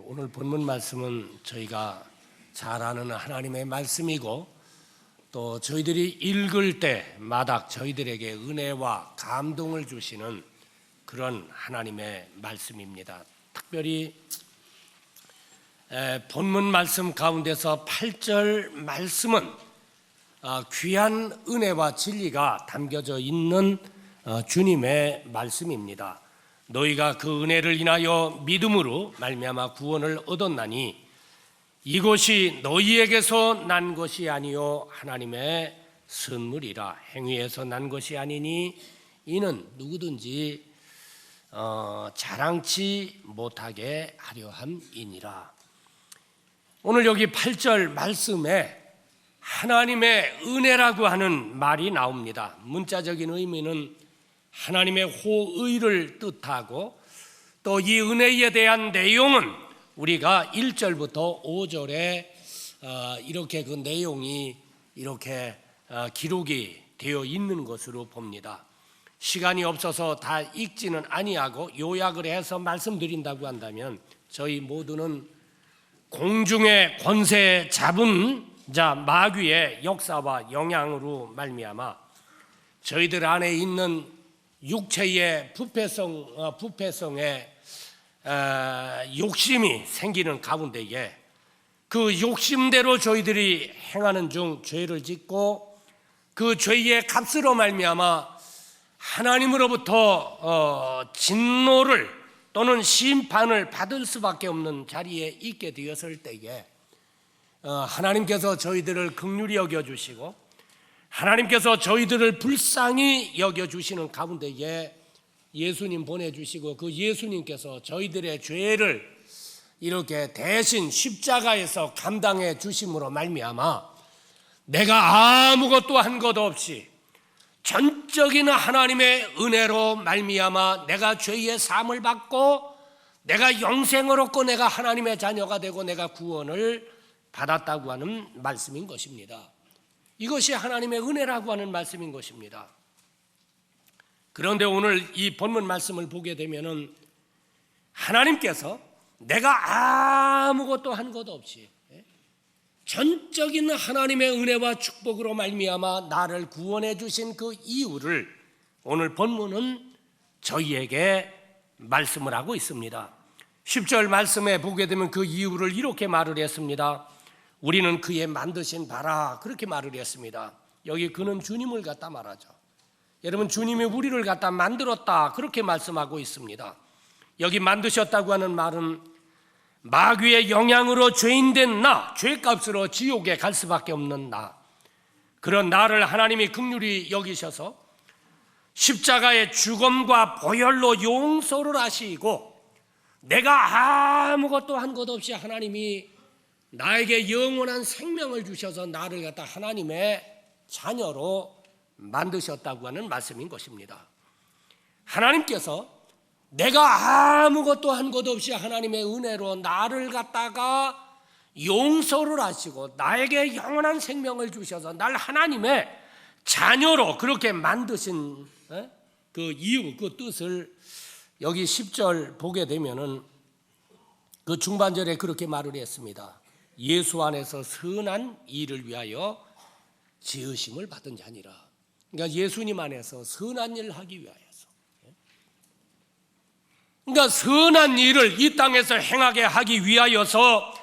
오늘 본문 말씀은 저희가 잘 아는 하나님의 말씀이고 또 저희들이 읽을 때마다 저희들에게 은혜와 감동을 주시는 그런 하나님의 말씀입니다. 특별히 본문 말씀 가운데서 8절 말씀은 귀한 은혜와 진리가 담겨져 있는 주님의 말씀입니다. 너희가 그 은혜를 인하여 믿음으로 말미암아 구원을 얻었나니 이것이 너희에게서 난 것이 아니요 하나님의 선물이라. 행위에서 난 것이 아니니 이는 누구든지 자랑치 못하게 하려 함이니라. 오늘 여기 8절 말씀에 하나님의 은혜라고 하는 말이 나옵니다. 문자적인 의미는 하나님의 호의를 뜻하고 또 이 은혜에 대한 내용은 우리가 1절부터 5절에 이렇게 그 내용이 이렇게 기록이 되어 있는 것으로 봅니다. 시간이 없어서 다 읽지는 아니하고 요약을 해서 말씀드린다고 한다면 저희 모두는 공중의 권세 잡은 자 마귀의 역사와 영향으로 말미암아 저희들 안에 있는 육체의 부패성의 욕심이 생기는 가운데에 그 욕심대로 저희들이 행하는 중 죄를 짓고 그 죄의 값으로 말미암아 하나님으로부터 진노를 또는 심판을 받을 수밖에 없는 자리에 있게 되었을 때에 하나님께서 저희들을 긍휼히 여겨주시고 하나님께서 저희들을 불쌍히 여겨주시는 가운데에 예수님 보내주시고 그 예수님께서 저희들의 죄를 이렇게 대신 십자가에서 감당해 주심으로 말미암아 내가 아무것도 한 것 없이 전적인 하나님의 은혜로 말미암아 내가 죄의 사함을 받고 내가 영생을 얻고 내가 하나님의 자녀가 되고 내가 구원을 받았다고 하는 말씀인 것입니다. 이것이 하나님의 은혜라고 하는 말씀인 것입니다. 그런데 오늘 이 본문 말씀을 보게 되면은 하나님께서 내가 아무것도 한 것 없이 전적인 하나님의 은혜와 축복으로 말미암아 나를 구원해 주신 그 이유를 오늘 본문은 저희에게 말씀을 하고 있습니다. 10절 말씀에 보게 되면 그 이유를 이렇게 말을 했습니다. 우리는 그의 만드신 바라, 그렇게 말을 했습니다. 여기 그는 주님을 갖다 말하죠. 여러분, 주님이 우리를 갖다 만들었다, 그렇게 말씀하고 있습니다. 여기 만드셨다고 하는 말은 마귀의 영향으로 죄인된 나, 죄값으로 지옥에 갈 수밖에 없는 나, 그런 나를 하나님이 긍휼히 여기셔서 십자가의 죽음과 보혈로 용서를 하시고 내가 아무것도 한 것 없이 하나님이 나에게 영원한 생명을 주셔서 나를 갖다 하나님의 자녀로 만드셨다고 하는 말씀인 것입니다. 하나님께서 내가 아무것도 한 것 없이 하나님의 은혜로 나를 갖다가 용서를 하시고 나에게 영원한 생명을 주셔서 날 하나님의 자녀로 그렇게 만드신 그 이유, 그 뜻을 여기 10절 보게 되면은 그 중반절에 그렇게 말을 했습니다. 예수 안에서 선한 일을 위하여 지으심을 받은 자니라. 그러니까 예수님 안에서 선한 일을 하기 위하여서, 그러니까 선한 일을 이 땅에서 행하게 하기 위하여서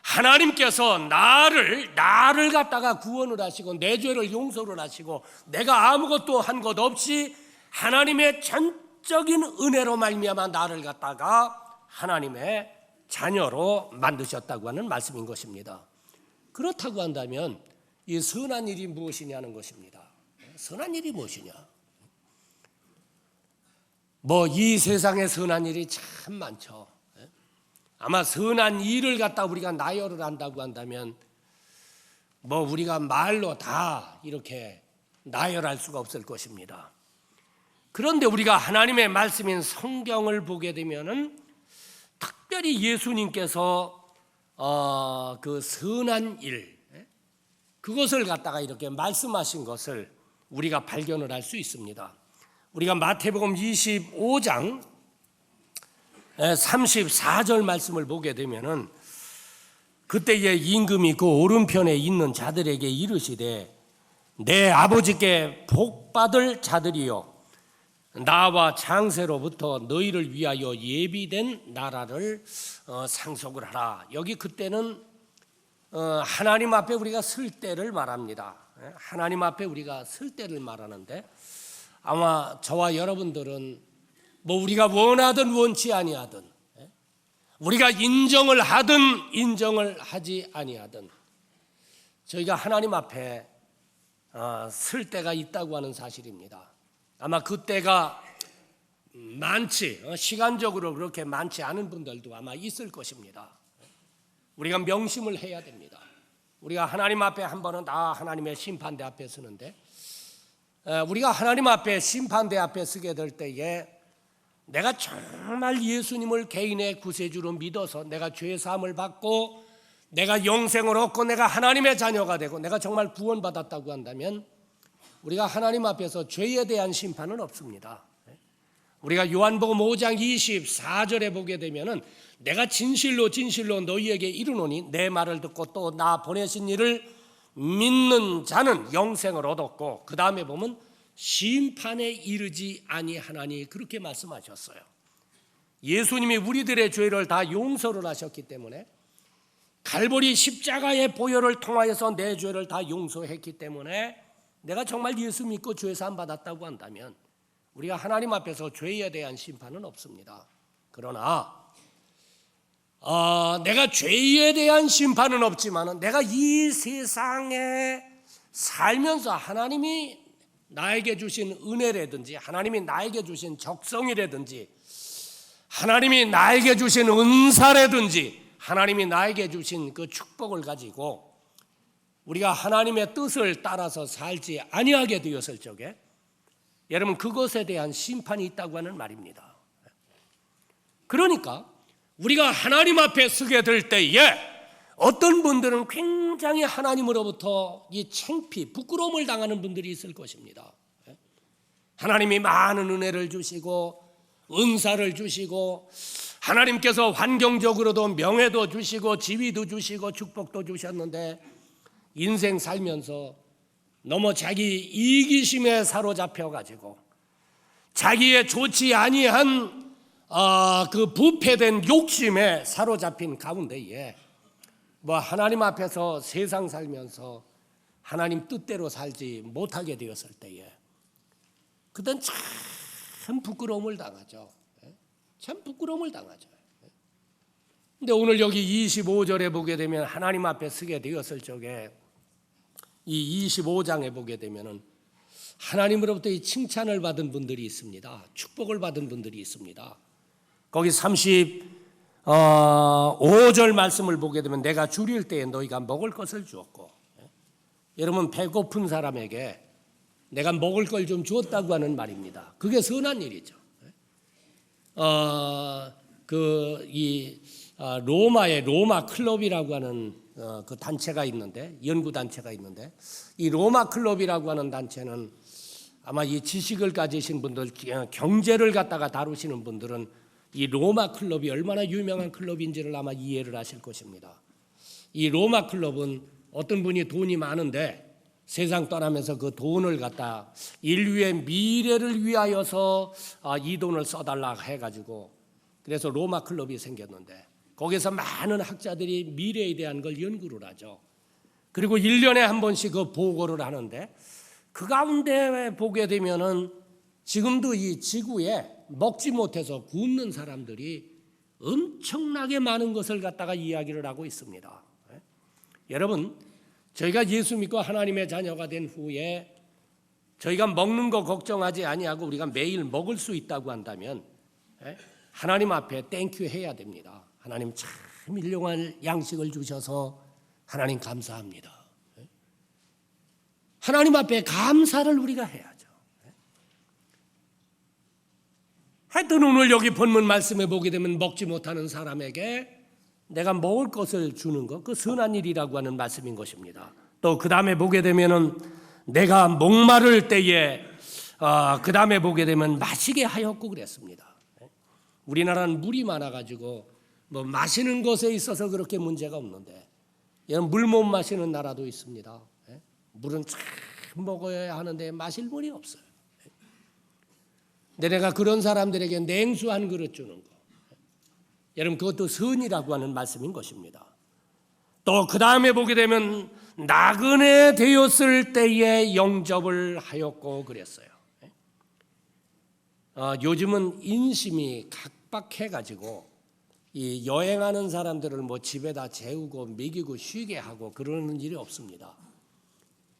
하나님께서 나를 갖다가 구원을 하시고 내 죄를 용서를 하시고 내가 아무것도 한 것 없이 하나님의 전적인 은혜로 말미암아 나를 갖다가 하나님의 자녀로 만드셨다고 하는 말씀인 것입니다. 그렇다고 한다면 이 선한 일이 무엇이냐는 것입니다. 선한 일이 무엇이냐? 이 세상에 선한 일이 참 많죠. 아마 선한 일을 갖다 우리가 나열을 한다고 한다면 우리가 말로 다 이렇게 나열할 수가 없을 것입니다. 그런데 우리가 하나님의 말씀인 성경을 보게 되면은 특별히 예수님께서 그 선한 일, 그것을 갖다가 이렇게 말씀하신 것을 우리가 발견을 할 수 있습니다. 우리가 마태복음 25장 34절 말씀을 보게 되면은 그때의 임금이 그 오른편에 있는 자들에게 이르시되 내 아버지께 복받을 자들이요 나와 장세로부터 너희를 위하여 예비된 나라를 상속을 하라. 여기 그때는 하나님 앞에 우리가 설 때를 말합니다. 하나님 앞에 우리가 설 때를 말하는데 아마 저와 여러분들은 뭐 우리가 원하든 원치 아니하든 우리가 인정을 하든 인정을 하지 아니하든 저희가 하나님 앞에 설 때가 있다고 하는 사실입니다. 아마 그때가 많지 시간적으로 그렇게 많지 않은 분들도 아마 있을 것입니다. 우리가 명심을 해야 됩니다. 우리가 하나님 앞에 한 번은 다 하나님의 심판대 앞에 서는데 우리가 하나님 앞에 심판대 앞에 서게 될 때에 내가 정말 예수님을 개인의 구세주로 믿어서 내가 죄 사함을 받고 내가 영생을 얻고 내가 하나님의 자녀가 되고 내가 정말 구원받았다고 한다면 우리가 하나님 앞에서 죄에 대한 심판은 없습니다. 우리가 요한복음 5장 24절에 보게 되면은 내가 진실로 진실로 너희에게 이르노니 내 말을 듣고 또 나 보내신 이를 믿는 자는 영생을 얻었고 그 다음에 보면 심판에 이르지 아니하나니 그렇게 말씀하셨어요. 예수님이 우리들의 죄를 다 용서를 하셨기 때문에 갈보리 십자가의 보혈을 통하여서 내 죄를 다 용서했기 때문에 내가 정말 예수 믿고 죄 사함 받았다고 한다면 우리가 하나님 앞에서 죄에 대한 심판은 없습니다. 그러나 내가 죄에 대한 심판은 없지만 내가 이 세상에 살면서 하나님이 나에게 주신 은혜라든지 하나님이 나에게 주신 적성이라든지 하나님이 나에게 주신 은사라든지 하나님이 나에게 주신 그 축복을 가지고 우리가 하나님의 뜻을 따라서 살지 아니하게 되었을 적에 여러분 그것에 대한 심판이 있다고 하는 말입니다. 그러니까 우리가 하나님 앞에 서게 될 때에 어떤 분들은 굉장히 하나님으로부터 이 창피, 부끄러움을 당하는 분들이 있을 것입니다. 하나님이 많은 은혜를 주시고 은사를 주시고 하나님께서 환경적으로도 명예도 주시고 지위도 주시고 축복도 주셨는데 인생 살면서 너무 자기 이기심에 사로잡혀가지고 자기의 좋지 아니한 그 부패된 욕심에 사로잡힌 가운데에 뭐 하나님 앞에서 세상 살면서 하나님 뜻대로 살지 못하게 되었을 때에 그땐 참 부끄러움을 당하죠. 참 부끄러움을 당하죠. 근데 오늘 여기 25절에 보게 되면 하나님 앞에 서게 되었을 적에 이 25장에 보게 되면은 하나님으로부터 이 칭찬을 받은 분들이 있습니다. 축복을 받은 분들이 있습니다. 거기 35절 말씀을 보게 되면 내가 줄일 때에 너희가 먹을 것을 주었고 여러분 배고픈 사람에게 내가 먹을 걸 좀 주었다고 하는 말입니다. 그게 선한 일이죠. 로마의 로마 클럽이라고 하는 그 단체가 있는데 연구 단체가 있는데 이 로마 클럽이라고 하는 단체는 아마 이 지식을 가지신 분들 경제를 갖다가 다루시는 분들은 이 로마 클럽이 얼마나 유명한 클럽인지를 아마 이해를 하실 것입니다. 이 로마 클럽은 어떤 분이 돈이 많은데 세상 떠나면서 그 돈을 갖다 인류의 미래를 위하여서 이 돈을 써달라 해가지고 그래서 로마 클럽이 생겼는데 거기서 많은 학자들이 미래에 대한 걸 연구를 하죠. 그리고 1년에 한 번씩 그 보고를 하는데 그 가운데 보게 되면은 지금도 이 지구에 먹지 못해서 굶는 사람들이 엄청나게 많은 것을 갖다가 이야기를 하고 있습니다. 여러분 저희가 예수 믿고 하나님의 자녀가 된 후에 저희가 먹는 거 걱정하지 아니하고 우리가 매일 먹을 수 있다고 한다면 하나님 앞에 땡큐 해야 됩니다. 하나님 참 일용할 양식을 주셔서 하나님 감사합니다. 하나님 앞에 감사를 우리가 해야죠. 하여튼 오늘 여기 본문 말씀에 보게 되면 먹지 못하는 사람에게 내가 먹을 것을 주는 것, 그 선한 일이라고 하는 말씀인 것입니다. 또 그 다음에 보게 되면은 내가 목마를 때에 그 다음에 보게 되면 마시게 하였고 그랬습니다. 우리나라는 물이 많아가지고 뭐 마시는 것에 있어서 그렇게 문제가 없는데, 이런 물 못 마시는 나라도 있습니다. 물은 참 먹어야 하는데 마실 물이 없어요. 근데 내가 그런 사람들에게 냉수 한 그릇 주는 거, 여러분 그것도 선이라고 하는 말씀인 것입니다. 또 그 다음에 보게 되면 나그네 되었을 때에 영접을 하였고 그랬어요. 요즘은 인심이 각박해가지고 이 여행하는 사람들을 뭐 집에다 재우고 먹이고 쉬게 하고 그러는 일이 없습니다.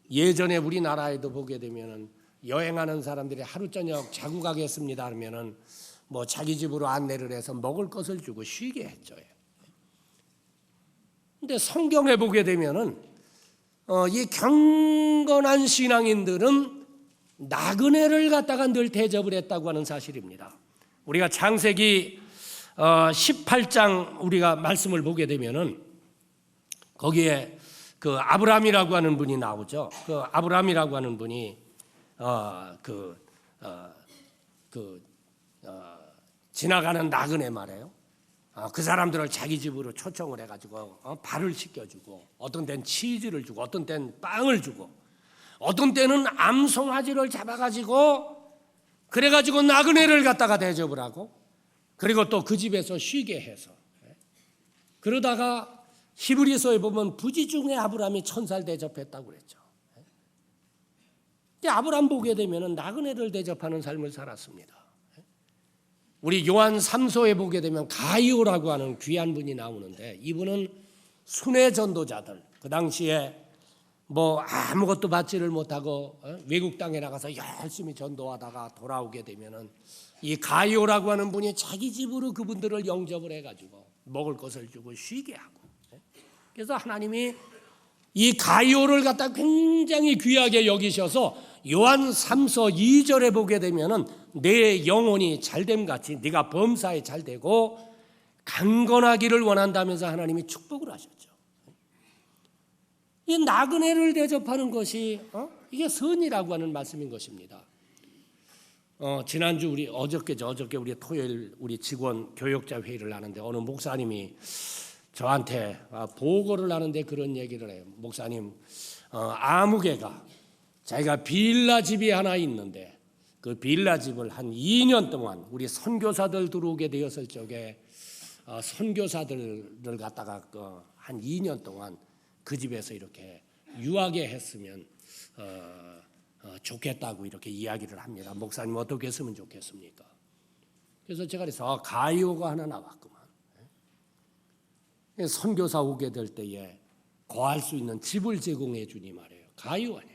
예전에 우리나라에도 보게 되면은 여행하는 사람들이 하루 저녁 자고 가겠습니다 하면은 뭐 자기 집으로 안내를 해서 먹을 것을 주고 쉬게 했죠. 근데 성경에 보게 되면은 이 경건한 신앙인들은 나그네를 갖다가 늘 대접을 했다고 하는 사실입니다. 우리가 창세기 18장 우리가 말씀을 보게 되면은 거기에 그 아브라함이라고 하는 분이 나오죠. 그 아브라함이라고 하는 분이 지나가는 나그네 말이에요. 그 사람들을 자기 집으로 초청을 해가지고 밥을 시켜주고, 어떤 때는 치즈를 주고, 어떤 때는 빵을 주고, 어떤 때는 암송아지를 잡아가지고 그래가지고 나그네를 갖다가 대접을 하고, 그리고 또 그 집에서 쉬게 해서, 그러다가 히브리서에 보면 부지 중에 아브라함이 1000살 대접했다고 그랬죠. 근데 아브라함 보게 되면 나그네를 대접하는 삶을 살았습니다. 우리 요한 3서에 보게 되면 가이오라고 하는 귀한 분이 나오는데, 이분은 순회 전도자들, 그 당시에 뭐 아무것도 받지를 못하고 외국 땅에 나가서 열심히 전도하다가 돌아오게 되면은 이 가이오라고 하는 분이 자기 집으로 그분들을 영접을 해가지고 먹을 것을 주고 쉬게 하고, 그래서 하나님이 이 가이오를 갖다 굉장히 귀하게 여기셔서 요한 3서 2절에 보게 되면은 내 영혼이 잘됨 같이 네가 범사에 잘되고 강건하기를 원한다면서 하나님이 축복을 하셨죠. 이 나그네를 대접하는 것이 이게 선이라고 하는 말씀인 것입니다. 지난주 우리 어저께 우리 토요일 우리 직원 교역자 회의를 하는데 어느 목사님이 저한테 보고를 하는데 그런 얘기를 해요. 목사님, 아무개가 자기가 빌라 집이 하나 있는데 그 빌라 집을 한 2년 동안 우리 선교사들 들어오게 되었을 적에 선교사들을 갖다가 한 2년 동안 그 집에서 이렇게 유하게 했으면 좋겠다고 이렇게 이야기를 합니다. 목사님 어떻게 했으면 좋겠습니까? 그래서 제가 그래서 가이오가 하나 나왔구만. 선교사 오게 될 때에 거할 수 있는 집을 제공해 주니 말이에요. 가이오 아니에요.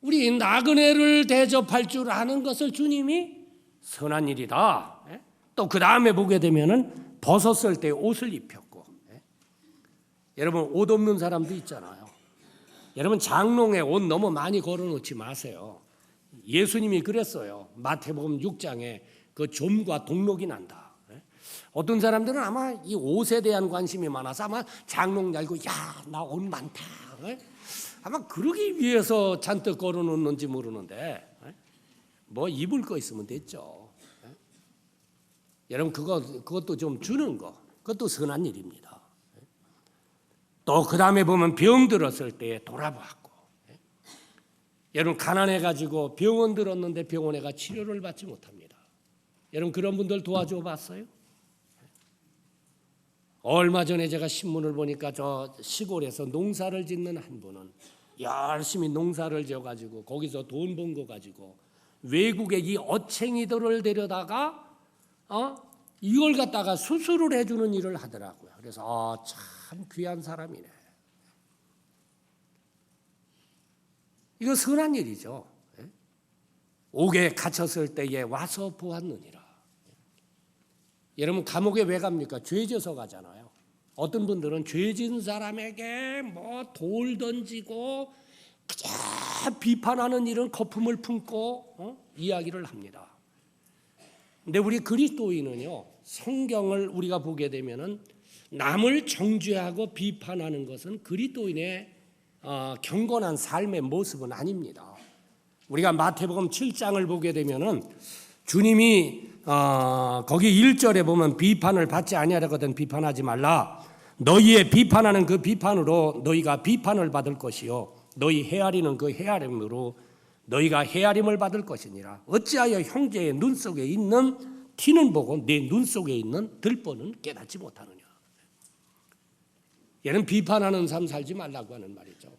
우리 나그네를 대접할 줄 아는 것을 주님이 선한 일이다. 또 그 다음에 보게 되면은 벗었을 때 옷을 입혔고, 여러분 옷 없는 사람도 있잖아요. 여러분 장롱에 옷 너무 많이 걸어놓지 마세요. 예수님이 그랬어요. 마태복음 6장에 그 좀과 동록이 난다. 어떤 사람들은 아마 이 옷에 대한 관심이 많아서 아마 장롱 열고 야, 나 옷 많다. 아마 그러기 위해서 잔뜩 걸어놓는지 모르는데 뭐 입을 거 있으면 됐죠. 여러분 그것도 좀 주는 거, 그것도 선한 일입니다. 또 그 다음에 보면 병 들었을 때 돌아봤고, 여러분 가난해가지고 병원 들었는데 병원에 가 치료를 받지 못합니다. 여러분 그런 분들 도와줘 봤어요? 얼마 전에 제가 신문을 보니까 저 시골에서 농사를 짓는 한 분은 열심히 농사를 지어가지고 거기서 돈 번 거 가지고 외국에 이 어챙이들을 데려다가 이걸 갖다가 수술을 해주는 일을 하더라고요. 그래서 참 귀한 사람이네. 이거 선한 일이죠. 옥에 갇혔을 때에 와서 보았느니라. 여러분 감옥에 왜 갑니까? 죄 져서 가잖아요. 어떤 분들은 죄 지은 사람에게 뭐 돌 던지고 그저 비판하는 이런 거품을 품고 이야기를 합니다. 근데 우리 그리스도인은요, 성경을 우리가 보게 되면은 남을 정죄하고 비판하는 것은 그리스도인의 경건한 삶의 모습은 아닙니다. 우리가 마태복음 7장을 보게 되면은 주님이 거기 1절에 보면 비판을 받지 아니하거든 비판하지 말라. 너희의 비판하는 그 비판으로 너희가 비판을 받을 것이요 너희 헤아리는 그 헤아림으로 너희가 헤아림을 받을 것이니라. 어찌하여 형제의 눈 속에 있는 티는 보고 내 눈 속에 있는 들보는 깨닫지 못하느냐. 얘는 비판하는 삶 살지 말라고 하는 말이죠.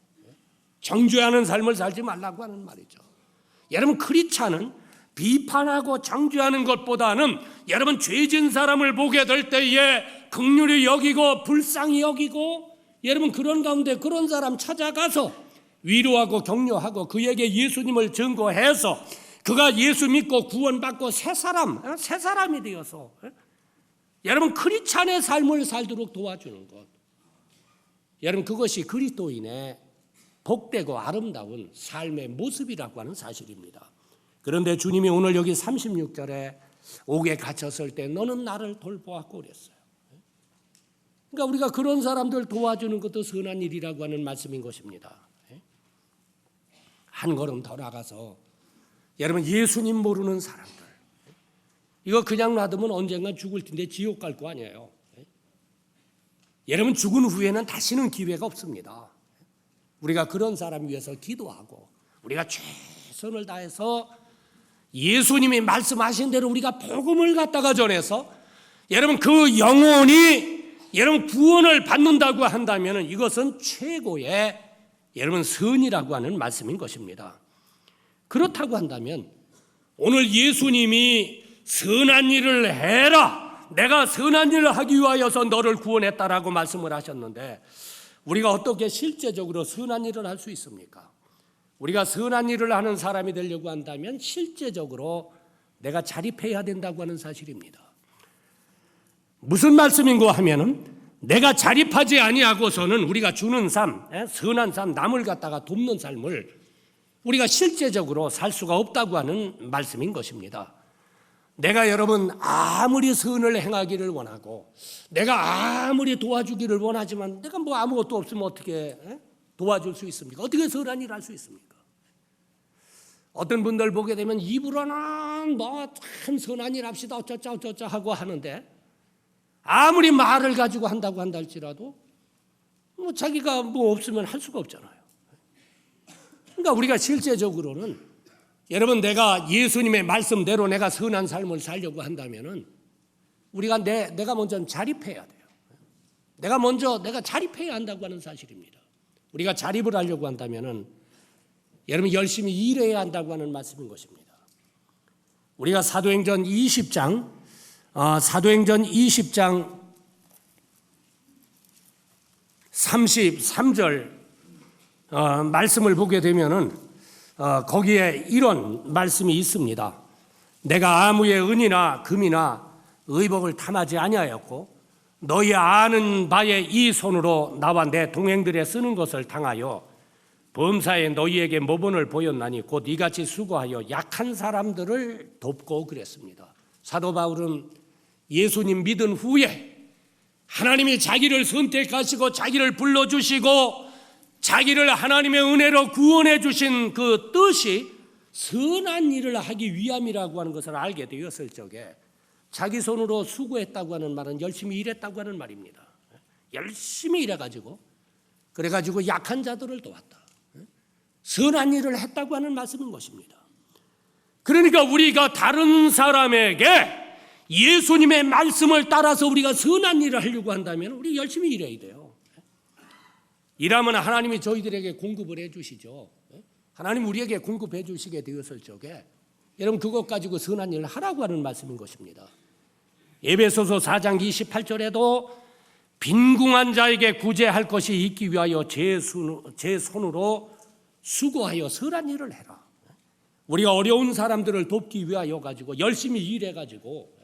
정죄하는 삶을 살지 말라고 하는 말이죠. 여러분 크리스찬은 비판하고 정죄하는 것보다는 여러분 죄진 사람을 보게 될 때에 긍휼히 여기고 불쌍히 여기고 여러분 그런 가운데 그런 사람 찾아가서 위로하고 격려하고 그에게 예수님을 증거해서 그가 예수 믿고 구원받고 새 사람이 되어서 여러분 크리스찬의 삶을 살도록 도와주는 것. 여러분 그것이 그리스도인의 복되고 아름다운 삶의 모습이라고 하는 사실입니다. 그런데 주님이 오늘 여기 36절에 옥에 갇혔을 때 너는 나를 돌보았고 그랬어요. 그러니까 우리가 그런 사람들 도와주는 것도 선한 일이라고 하는 말씀인 것입니다. 한 걸음 더 나가서 여러분 예수님 모르는 사람들 이거 그냥 놔두면 언젠가 죽을 텐데 지옥 갈 거 아니에요. 여러분 죽은 후에는 다시는 기회가 없습니다. 우리가 그런 사람 위해서 기도하고 우리가 최선을 다해서 예수님이 말씀하신 대로 우리가 복음을 갖다가 전해서 여러분 그 영혼이 여러분 구원을 받는다고 한다면 이것은 최고의 여러분 선이라고 하는 말씀인 것입니다. 그렇다고 한다면 오늘 예수님이 선한 일을 해라. 내가 선한 일을 하기 위하여서 너를 구원했다라고 말씀을 하셨는데 우리가 어떻게 실제적으로 선한 일을 할 수 있습니까? 우리가 선한 일을 하는 사람이 되려고 한다면 실제적으로 내가 자립해야 된다고 하는 사실입니다. 무슨 말씀인고 하면은 내가 자립하지 아니하고서는 우리가 주는 삶, 선한 삶, 남을 갖다가 돕는 삶을 우리가 실제적으로 살 수가 없다고 하는 말씀인 것입니다. 내가 여러분 아무리 선을 행하기를 원하고 내가 아무리 도와주기를 원하지만 내가 뭐 아무것도 없으면 어떻게 도와줄 수 있습니까? 어떻게 선한 일을 할 수 있습니까? 어떤 분들 보게 되면 입으로는 뭐 참 선한 일 합시다 어쩌자 하고 하는데 아무리 말을 가지고 한다고 한다 할지라도 뭐 자기가 뭐 없으면 할 수가 없잖아요. 그러니까 우리가 실제적으로는 여러분 내가 예수님의 말씀대로 내가 선한 삶을 살려고 한다면은 우리가 내가 먼저 자립해야 돼요. 내가 자립해야 한다고 하는 사실입니다. 우리가 자립을 하려고 한다면은 여러분 열심히 일해야 한다고 하는 말씀인 것입니다. 우리가 사도행전 20장 33절 말씀을 보게 되면은 거기에 이런 말씀이 있습니다. 내가 아무의 은이나 금이나 의복을 탐하지 아니하였고 너희 아는 바에 이 손으로 나와 내 동행들의 쓰는 것을 당하여 범사에 너희에게 모본을 보였나니 곧 이같이 수고하여 약한 사람들을 돕고 그랬습니다. 사도 바울은 예수님 믿은 후에 하나님이 자기를 선택하시고 자기를 불러주시고 자기를 하나님의 은혜로 구원해 주신 그 뜻이 선한 일을 하기 위함이라고 하는 것을 알게 되었을 적에 자기 손으로 수고했다고 하는 말은 열심히 일했다고 하는 말입니다. 열심히 일해가지고 그래가지고 약한 자들을 도왔다. 선한 일을 했다고 하는 말씀인 것입니다. 그러니까 우리가 다른 사람에게 예수님의 말씀을 따라서 우리가 선한 일을 하려고 한다면 우리 열심히 일해야 돼요. 일하면 하나님이 저희들에게 공급을 해 주시죠. 하나님 우리에게 공급해 주시게 되었을 적에 여러분 그것 가지고 선한 일을 하라고 하는 말씀인 것입니다. 에베소서 4장 28절에도 빈궁한 자에게 구제할 것이 있기 위하여 제 손으로 수고하여 선한 일을 해라. 우리가 어려운 사람들을 돕기 위하여 가지고 열심히 일해 가지고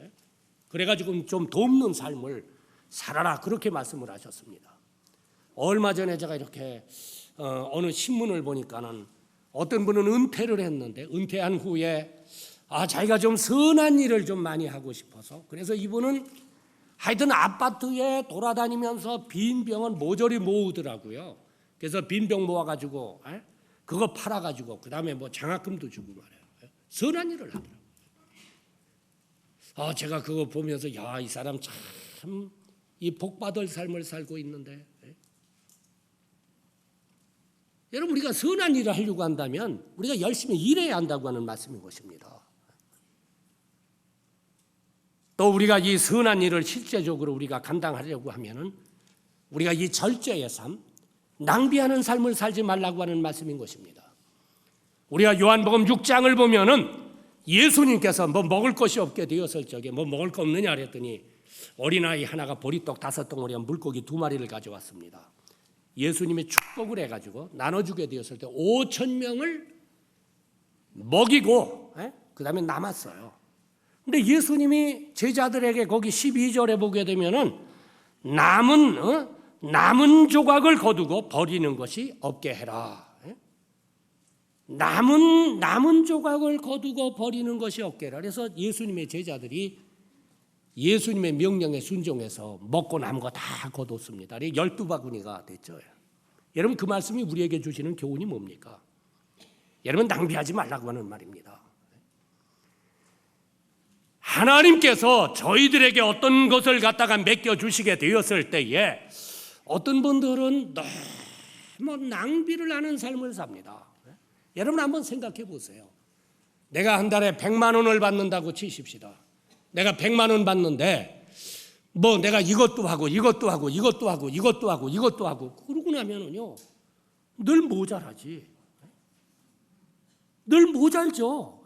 그래가지고 좀 돕는 삶을 살아라 그렇게 말씀을 하셨습니다. 얼마 전에 제가 이렇게 어느 신문을 보니까는 어떤 분은 은퇴를 했는데 은퇴한 후에 자기가 좀 선한 일을 좀 많이 하고 싶어서 그래서 이분은 하여튼 아파트에 돌아다니면서 빈 병은 모조리 모으더라고요. 그래서 빈 병 모아가지고 그거 팔아가지고 그 다음에 뭐 장학금도 주고 말해요. 선한 일을 하더라고요. 제가 그거 보면서 야, 이 사람 참 이 복받을 삶을 살고 있는데. 여러분, 우리가 선한 일을 하려고 한다면 우리가 열심히 일해야 한다고 하는 말씀인 것입니다. 또 우리가 이 선한 일을 실제적으로 우리가 감당하려고 하면은 우리가 이 절제의 삶, 낭비하는 삶을 살지 말라고 하는 말씀인 것입니다. 우리가 요한복음 6장을 보면은 예수님께서 뭐 먹을 것이 없게 되었을 적에 뭐 먹을 거 없느냐 그랬더니 어린아이 하나가 보리떡 5덩어리와 물고기 2마리를 가져왔습니다. 예수님이 축복을 해가지고 나눠주게 되었을 때 5,000명을 먹이고 그 다음에 남았어요. 근데 예수님이 제자들에게 거기 12절에 보게 되면은 남은 조각을 거두고 버리는 것이 없게 해라. 남은 조각을 거두고 버리는 것이 없게 해라. 그래서 예수님의 제자들이 예수님의 명령에 순종해서 먹고 남은 거 다 거뒀습니다. 12바구니가 됐죠. 여러분, 그 말씀이 우리에게 주시는 교훈이 뭡니까? 여러분, 낭비하지 말라고 하는 말입니다. 하나님께서 저희들에게 어떤 것을 갖다가 맡겨주시게 되었을 때에 어떤 분들은 너무 낭비를 하는 삶을 삽니다. 여러분, 한번 생각해 보세요. 내가 한 달에 100만 원을 받는다고 치십시다. 내가 100만 원 받는데 뭐 내가 이것도 하고 이것도 하고 이것도 하고 이것도 하고 이것도 하고 그러고 나면은요 늘 모자라지. 늘 모자르죠.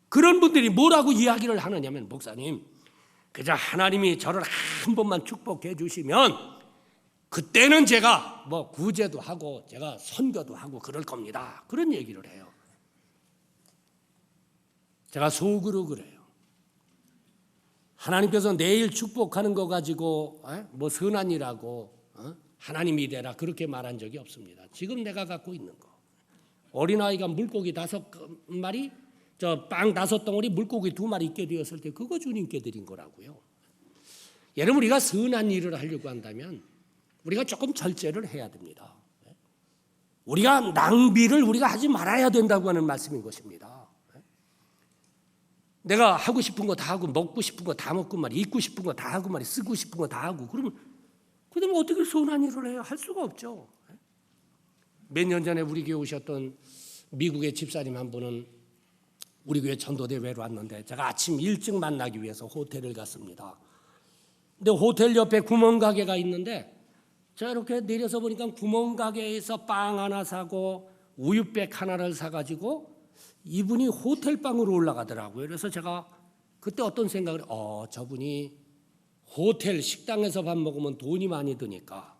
그런 분들이 뭐라고 이야기를 하느냐면, 목사님, 그저 하나님이 저를 한 번만 축복해 주시면 그때는 제가 뭐 구제도 하고 제가 선교도 하고 그럴 겁니다. 그런 얘기를 해요. 제가 속으로 그래요. 하나님께서 내일 축복하는 거 가지고 뭐 선한 일하고 하나님이 되라 그렇게 말한 적이 없습니다. 지금 내가 갖고 있는 거, 어린아이가 물고기 5마리, 저 빵 5덩어리, 물고기 2마리 있게 되었을 때 그거 주님께 드린 거라고요. 여러분, 우리가 선한 일을 하려고 한다면 우리가 조금 절제를 해야 됩니다. 우리가 낭비를 우리가 하지 말아야 된다고 하는 말씀인 것입니다. 내가 하고 싶은 거 다 하고 먹고 싶은 거 다 먹고 말이야, 입고 싶은 거 다 하고 말이야, 쓰고 싶은 거 다 하고 그러면 어떻게 선한 일을 해요? 할 수가 없죠. 몇 년 전에 우리 교회 오셨던 미국의 집사님 한 분은 우리 교회 전도대회로 왔는데 제가 아침 일찍 만나기 위해서 호텔을 갔습니다. 근데 호텔 옆에 구멍가게가 있는데 제가 이렇게 내려서 보니까 구멍가게에서 빵 하나 사고 우유백 하나를 사가지고 이분이 호텔방으로 올라가더라고요. 그래서 제가 그때 어떤 생각을, 저분이 호텔 식당에서 밥 먹으면 돈이 많이 드니까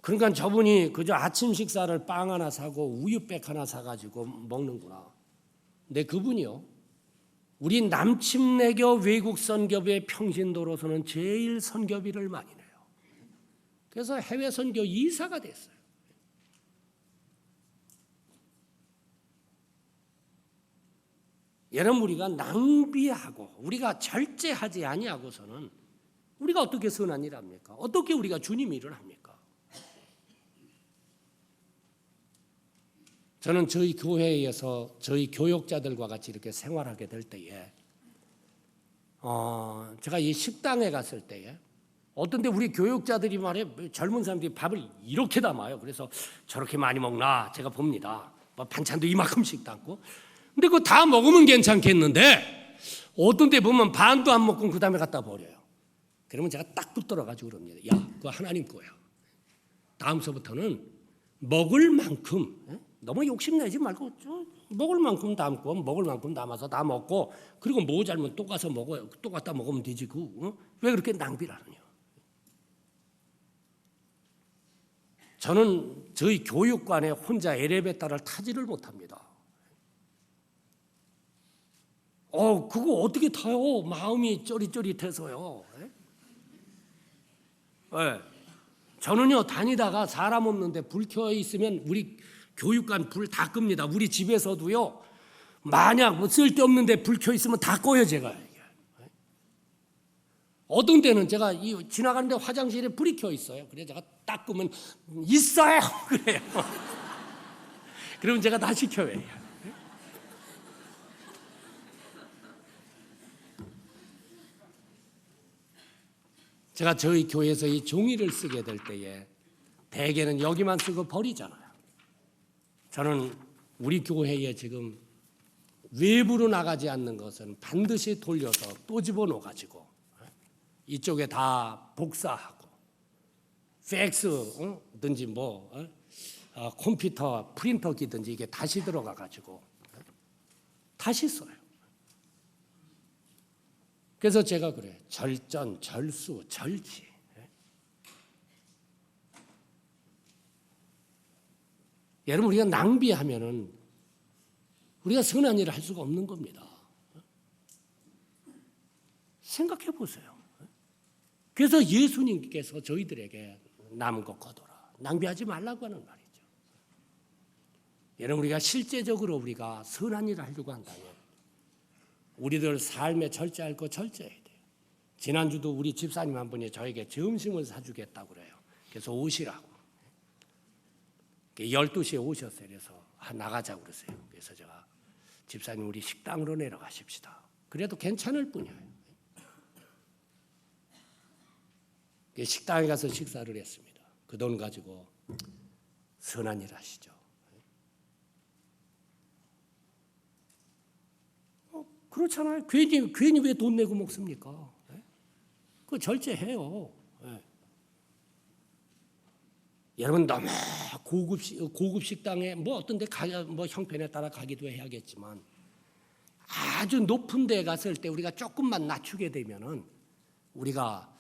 그러니까 저분이 그저 아침 식사를 빵 하나 사고 우유백 하나 사가지고 먹는구나. 근데 그분이요, 우리 남침내교 외국 선교부의 평신도로서는 제일 선교비를 많이 내요. 그래서 해외 선교 이사가 됐어요. 여러분, 우리가 낭비하고 우리가 절제하지 아니하고서는 우리가 어떻게 선한 일을 합니까? 어떻게 우리가 주님 일을 합니까? 저는 저희 교회에서 저희 교육자들과 같이 이렇게 생활하게 될 때에 제가 이 식당에 갔을 때에 어떤 때 우리 교육자들이 젊은 사람들이 밥을 이렇게 담아요. 그래서 저렇게 많이 먹나 제가 봅니다. 뭐 반찬도 이만큼씩 담고. 근데 그거 다 먹으면 괜찮겠는데 어떤 때 보면 반도 안 먹고 그 다음에 갖다 버려요. 그러면 제가 딱 붙들어가지고 그럽니다. 야, 그거 하나님 거야. 다음서부터는 먹을 만큼, 너무 욕심내지 말고 먹을 만큼 담고 먹을 만큼 담아서 다 먹고, 그리고 모자르면 또 가서 먹어요. 또 갖다 먹으면 되지. 왜 그렇게 낭비를 하느냐. 저는 저희 교육관에 혼자 엘리베이터를 타지를 못합니다. 그거 어떻게 타요? 마음이 쩌릿쩌릿해서요. 네. 저는요, 다니다가 사람 없는데 불 켜 있으면 우리 교육관 불 다 끕니다. 우리 집에서도요, 만약 뭐 쓸데없는데 불 켜 있으면 다 꺼요, 제가. 어떤 때는 제가 지나가는데 화장실에 불이 켜 있어요. 그래서 제가 딱 끄면 있어요. 그래요. 그러면 제가 다 지켜야 해요. 제가 저희 교회에서 이 종이를 쓰게 될 때에 대개는 여기만 쓰고 버리잖아요. 저는 우리 교회에 지금 외부로 나가지 않는 것은 반드시 돌려서 또 집어넣어가지고 이쪽에 다 복사하고 팩스든지 컴퓨터 프린터기든지 이게 다시 들어가가지고 다시 써요. 그래서 제가 그래요. 절전, 절수, 절지. 여러분 우리가 낭비하면은 우리가 선한 일을 할 수가 없는 겁니다. 생각해 보세요. 그래서 예수님께서 저희들에게 남은 것 거둬라. 낭비하지 말라고 하는 말이죠. 여러분 우리가 실제적으로 우리가 선한 일을 하려고 한다면 우리들 삶에 절제할 거 절제해야 돼요. 지난주도 우리 집사님 한 분이 저에게 점심을 사주겠다고 그래요. 그래서 오시라고. 12시에 오셨어요. 그래서 나가자고 그러세요. 그래서 제가 집사님 우리 식당으로 내려가십시다. 그래도 괜찮을 뿐이에요. 식당에 가서 식사를 했습니다. 그 돈 가지고 선한 일 하시죠. 그렇잖아요. 괜히 왜 돈 내고 먹습니까? 그거 절제해요. 여러분 너무 고급 식당에 어떤 데 형편에 따라 가기도 해야겠지만 아주 높은 데 갔을 때 우리가 조금만 낮추게 되면은 우리가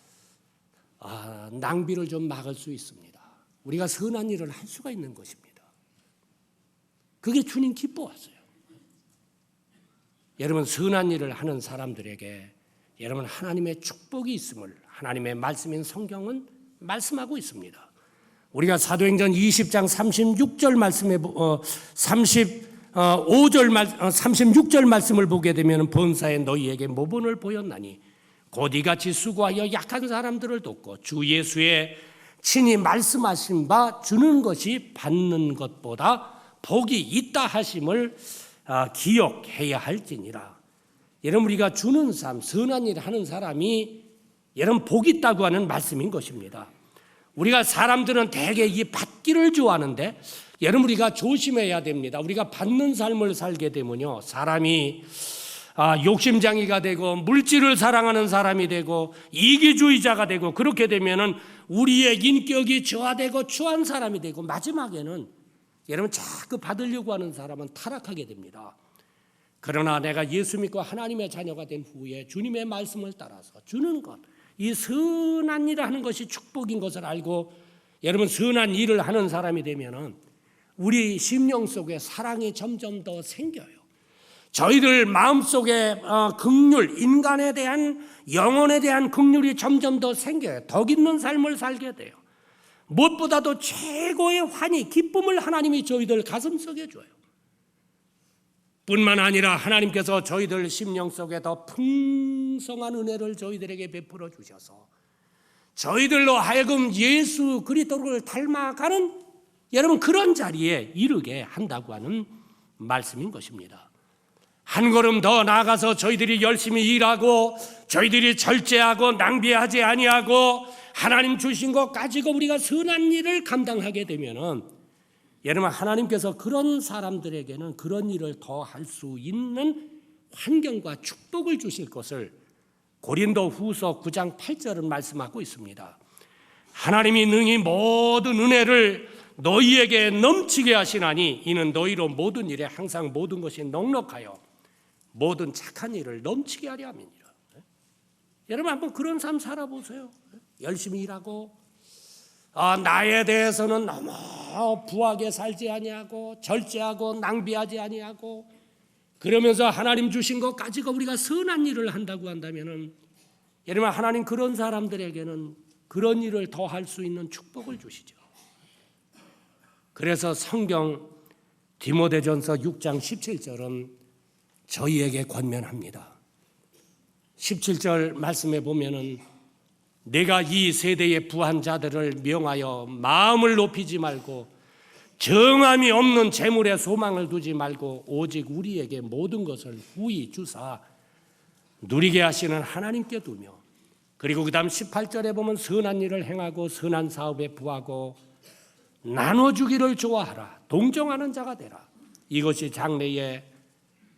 낭비를 좀 막을 수 있습니다. 우리가 선한 일을 할 수가 있는 것입니다. 그게 주님 기뻐하세요. 여러분 선한 일을 하는 사람들에게 여러분 하나님의 축복이 있음을 하나님의 말씀인 성경은 말씀하고 있습니다. 우리가 사도행전 20장 36절 말씀에 36절 말씀을 보게 되면 본사에 너희에게 모본을 보였나니 곧 이같이 수고하여 약한 사람들을 돕고 주 예수의 친히 말씀하신 바 주는 것이 받는 것보다 복이 있다 하심을 기억해야 할지니라. 여러분 우리가 주는 삶, 선한 일을 하는 사람이 여러분 복이 있다고 하는 말씀인 것입니다. 우리가 사람들은 대개 이 받기를 좋아하는데 여러분 우리가 조심해야 됩니다. 우리가 받는 삶을 살게 되면요 사람이 욕심장이가 되고 물질을 사랑하는 사람이 되고 이기주의자가 되고 그렇게 되면은 우리의 인격이 저하되고 추한 사람이 되고 마지막에는 여러분 자꾸 받으려고 하는 사람은 타락하게 됩니다. 그러나 내가 예수 믿고 하나님의 자녀가 된 후에 주님의 말씀을 따라서 주는 것, 이 선한 일을 하는 것이 축복인 것을 알고 여러분 선한 일을 하는 사람이 되면은 우리 심령 속에 사랑이 점점 더 생겨요. 저희들 마음속에 긍휼, 인간에 대한 영혼에 대한 긍휼이 점점 더 생겨요. 덕 있는 삶을 살게 돼요. 무엇보다도 최고의 환희, 기쁨을 하나님이 저희들 가슴속에 줘요. 뿐만 아니라 하나님께서 저희들 심령 속에 더 풍성한 은혜를 저희들에게 베풀어 주셔서 저희들로 하여금 예수 그리스도를 닮아가는 여러분 그런 자리에 이르게 한다고 하는 말씀인 것입니다. 한 걸음 더 나아가서 저희들이 열심히 일하고 저희들이 절제하고 낭비하지 아니하고 하나님 주신 것 가지고 우리가 선한 일을 감당하게 되면은 여러분 하나님께서 그런 사람들에게는 그런 일을 더 할 수 있는 환경과 축복을 주실 것을 고린도 후서 9장 8절은 말씀하고 있습니다. 하나님이 능히 모든 은혜를 너희에게 넘치게 하시나니 이는 너희로 모든 일에 항상 모든 것이 넉넉하여 모든 착한 일을 넘치게 하려 함이니라. 여러분 한번 그런 삶 살아보세요. 열심히 일하고 나에 대해서는 너무 부하게 살지 아니하고 절제하고 낭비하지 아니하고 그러면서 하나님 주신 것 가지고 우리가 선한 일을 한다고 한다면은 여러분 하나님 그런 사람들에게는 그런 일을 더 할 수 있는 축복을 주시죠. 그래서 성경 디모데전서 6장 17절은 저희에게 권면합니다. 17절 말씀에 보면은 내가 이 세대의 부한 자들을 명하여 마음을 높이지 말고 정함이 없는 재물에 소망을 두지 말고 오직 우리에게 모든 것을 후히 주사 누리게 하시는 하나님께 두며, 그리고 그 다음 18절에 보면 선한 일을 행하고 선한 사업에 부하고 나눠주기를 좋아하라. 동정하는 자가 되라. 이것이 장래에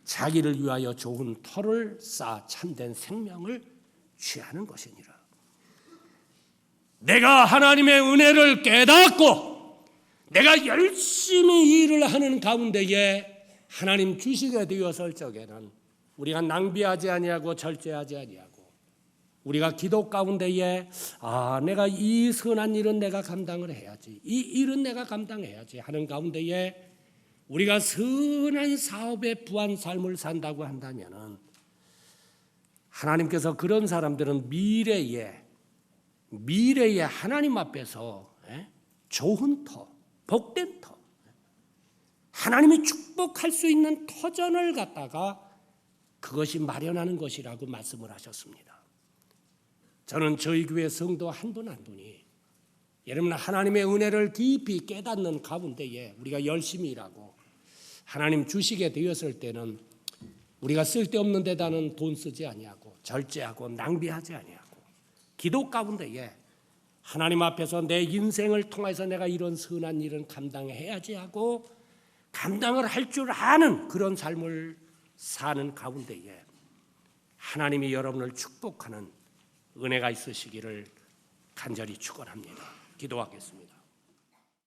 자기를 위하여 좋은 터를 쌓아 참된 생명을 취하는 것이니라. 내가 하나님의 은혜를 깨닫고 내가 열심히 일을 하는 가운데에 하나님 주시게 되었을 적에는 우리가 낭비하지 아니하고 절제하지 아니하고, 우리가 기도 가운데에 내가 이 선한 일은 내가 감당을 해야지, 이 일은 내가 감당해야지 하는 가운데에 우리가 선한 사업에 부한 삶을 산다고 한다면은, 하나님께서 그런 사람들은 미래에 하나님 앞에서 좋은 터, 복된 터, 하나님이 축복할 수 있는 터전을 갖다가 그것이 마련하는 것이라고 말씀을 하셨습니다. 저는 저희 교회 성도 한 분 한 분이 여러분 하나님의 은혜를 깊이 깨닫는 가운데에 우리가 열심히 일하고 하나님 주시게 되었을 때는 우리가 쓸데없는 데다는 돈 쓰지 아니하고 절제하고 낭비하지 아니하고 기도 가운데에 하나님 앞에서 내 인생을 통해서 내가 이런 선한 일은 감당해야지 하고 감당을 할 줄 아는 그런 삶을 사는 가운데에 하나님이 여러분을 축복하는 은혜가 있으시기를 간절히 축원합니다. 기도하겠습니다.